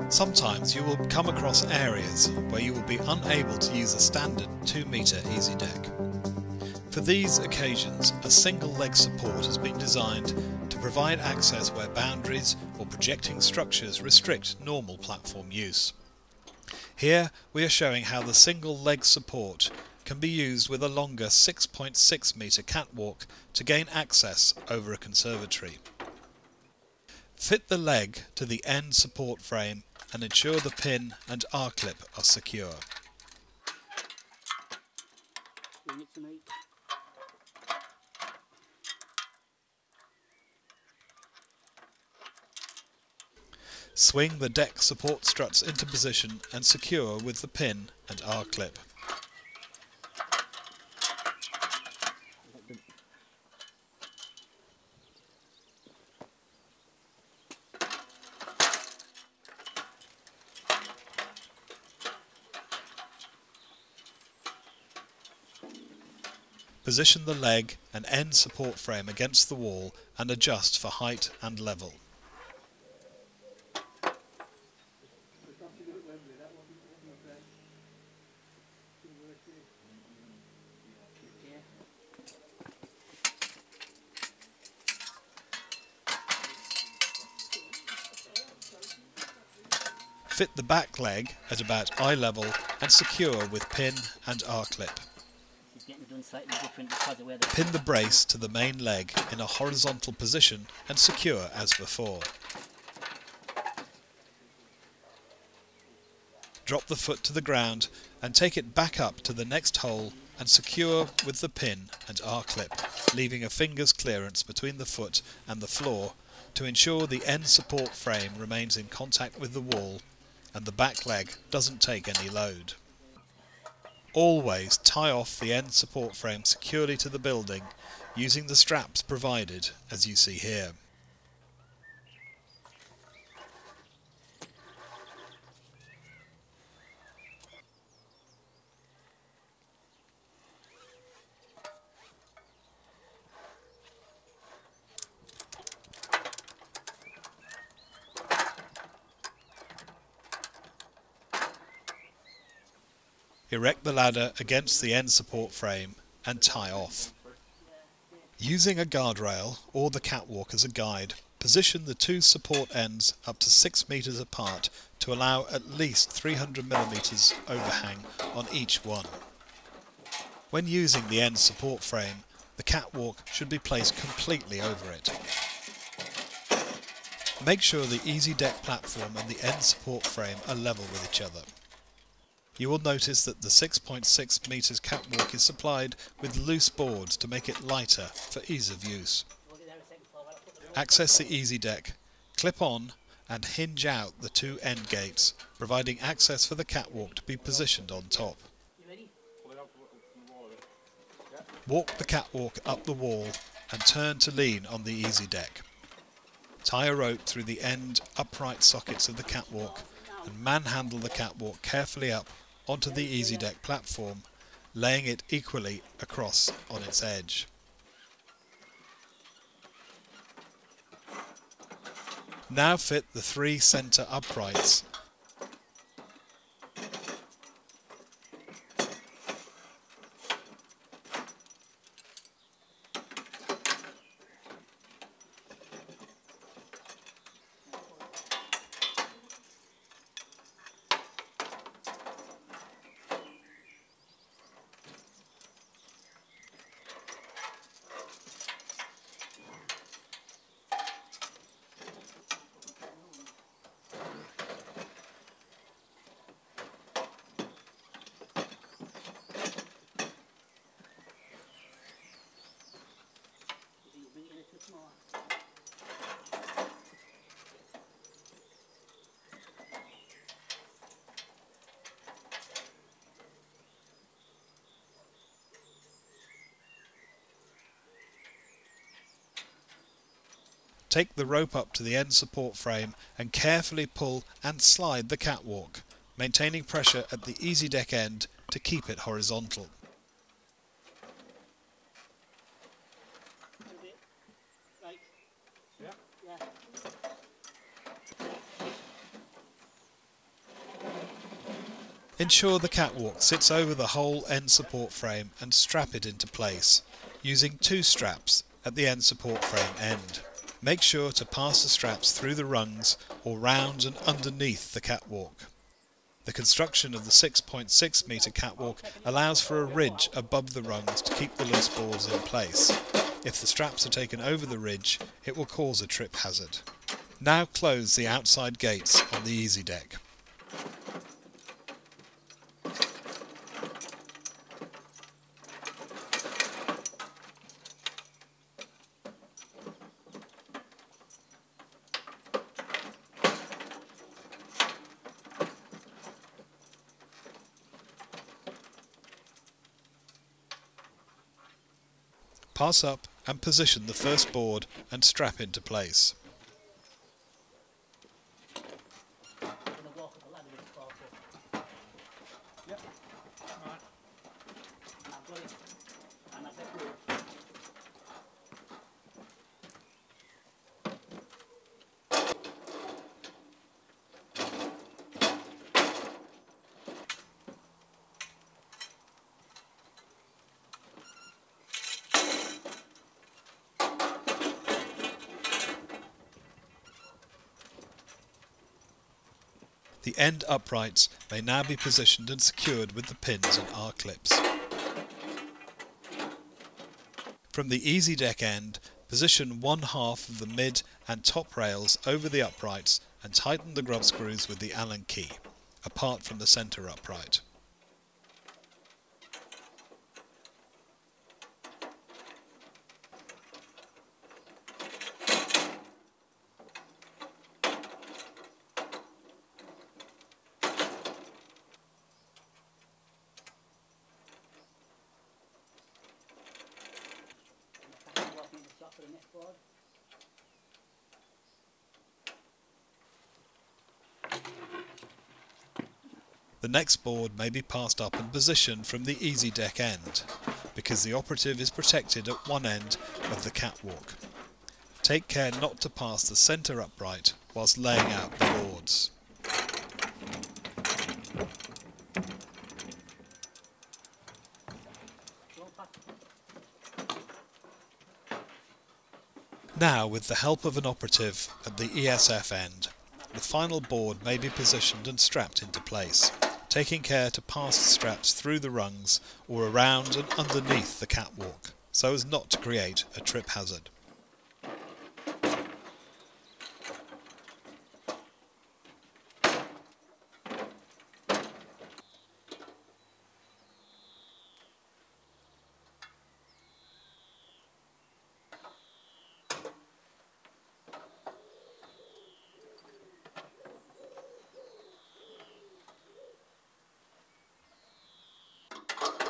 Sometimes you will come across areas where you will be unable to use a standard 2-metre easy deck. For these occasions, a single leg support has been designed to provide access where boundaries or projecting structures restrict normal platform use. Here we are showing how the single leg support can be used with a longer 6.6 metre catwalk to gain access over a conservatory. Fit the leg to the end support frame and ensure the pin and R-clip are secure. Swing the deck support struts into position and secure with the pin and R-clip. Position the leg and end support frame against the wall and adjust for height and level. Fit the back leg at about eye level and secure with pin and R-clip. Pin the brace to the main leg in a horizontal position and secure as before. Drop the foot to the ground and take it back up to the next hole and secure with the pin and R-clip, leaving a finger's clearance between the foot and the floor to ensure the end support frame remains in contact with the wall and the back leg doesn't take any load. Always tie off the end support frame securely to the building using the straps provided as you see here. Erect the ladder against the end support frame and tie off. Using a guardrail or the catwalk as a guide, position the two support ends up to 6 metres apart to allow at least 300 mm overhang on each one. When using the end support frame, the catwalk should be placed completely over it. Make sure the easy deck platform and the end support frame are level with each other. You will notice that the 6.6 metres catwalk is supplied with loose boards to make it lighter for ease of use. Access the easy deck, clip on and hinge out the two end gates, providing access for the catwalk to be positioned on top. Walk the catwalk up the wall and turn to lean on the easy deck. Tie a rope through the end upright sockets of the catwalk and manhandle the catwalk carefully up onto the easy deck platform, laying it equally across on its edge. Now fit the 3 centre uprights Take the rope up to the end support frame and carefully pull and slide the catwalk, maintaining pressure at the easy deck end to keep it horizontal. Ensure the catwalk sits over the whole end support frame and strap it into place, using 2 straps at the end support frame end. Make sure to pass the straps through the rungs or round and underneath the catwalk. The construction of the 6.6 metre catwalk allows for a ridge above the rungs to keep the loose boards in place. If the straps are taken over the ridge, it will cause a trip hazard. Now close the outside gates on the easi deck. Pass up and position the first board and strap into place. The end uprights may now be positioned and secured with the pins and R-clips. From the easi deck end, position 1/2 of the mid and top rails over the uprights and tighten the grub screws with the Allen key, apart from the centre upright. The next board may be passed up and positioned from the easi deck end, because the operative is protected at one end of the catwalk. Take care not to pass the centre upright whilst laying out the boards. Now, with the help of an operative at the ESF end, the final board may be positioned and strapped into place, taking care to pass the straps through the rungs or around and underneath the catwalk, so as not to create a trip hazard.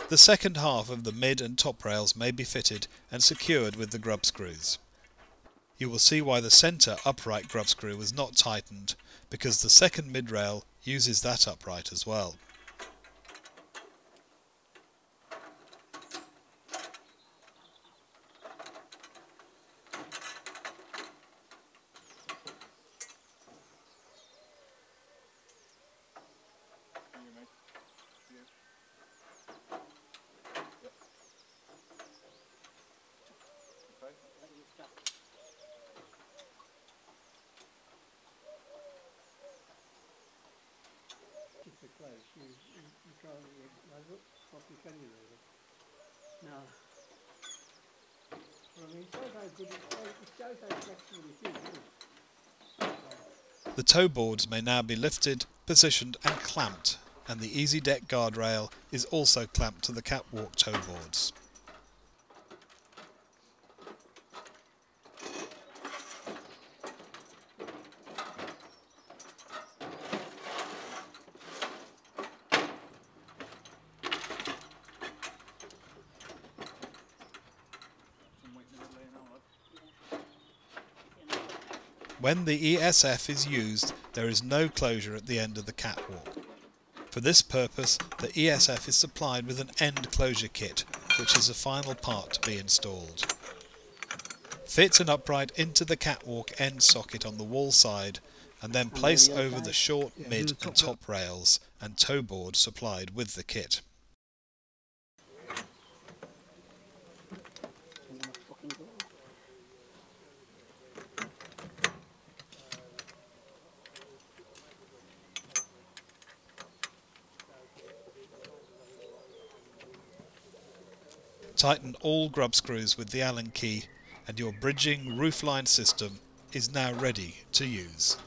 The second half of the mid and top rails may be fitted and secured with the grub screws. You will see why the centre upright grub screw was not tightened, because the second mid rail uses that upright as well. You can't rise up properly, can you really? No. Well, I mean, it shows how good it shows how flexible it is, isn't it? The tow boards may now be lifted, positioned and clamped, and the easi deck guardrail is also clamped to the catwalk tow boards. When the ESF is used, there is no closure at the end of the catwalk. For this purpose, the ESF is supplied with an end closure kit, which is the final part to be installed. Fit an upright into the catwalk end socket on the wall side and then place over the short, mid and top rails and toe board supplied with the kit. Tighten all grub screws with the Allen key and your bridging roofline system is now ready to use.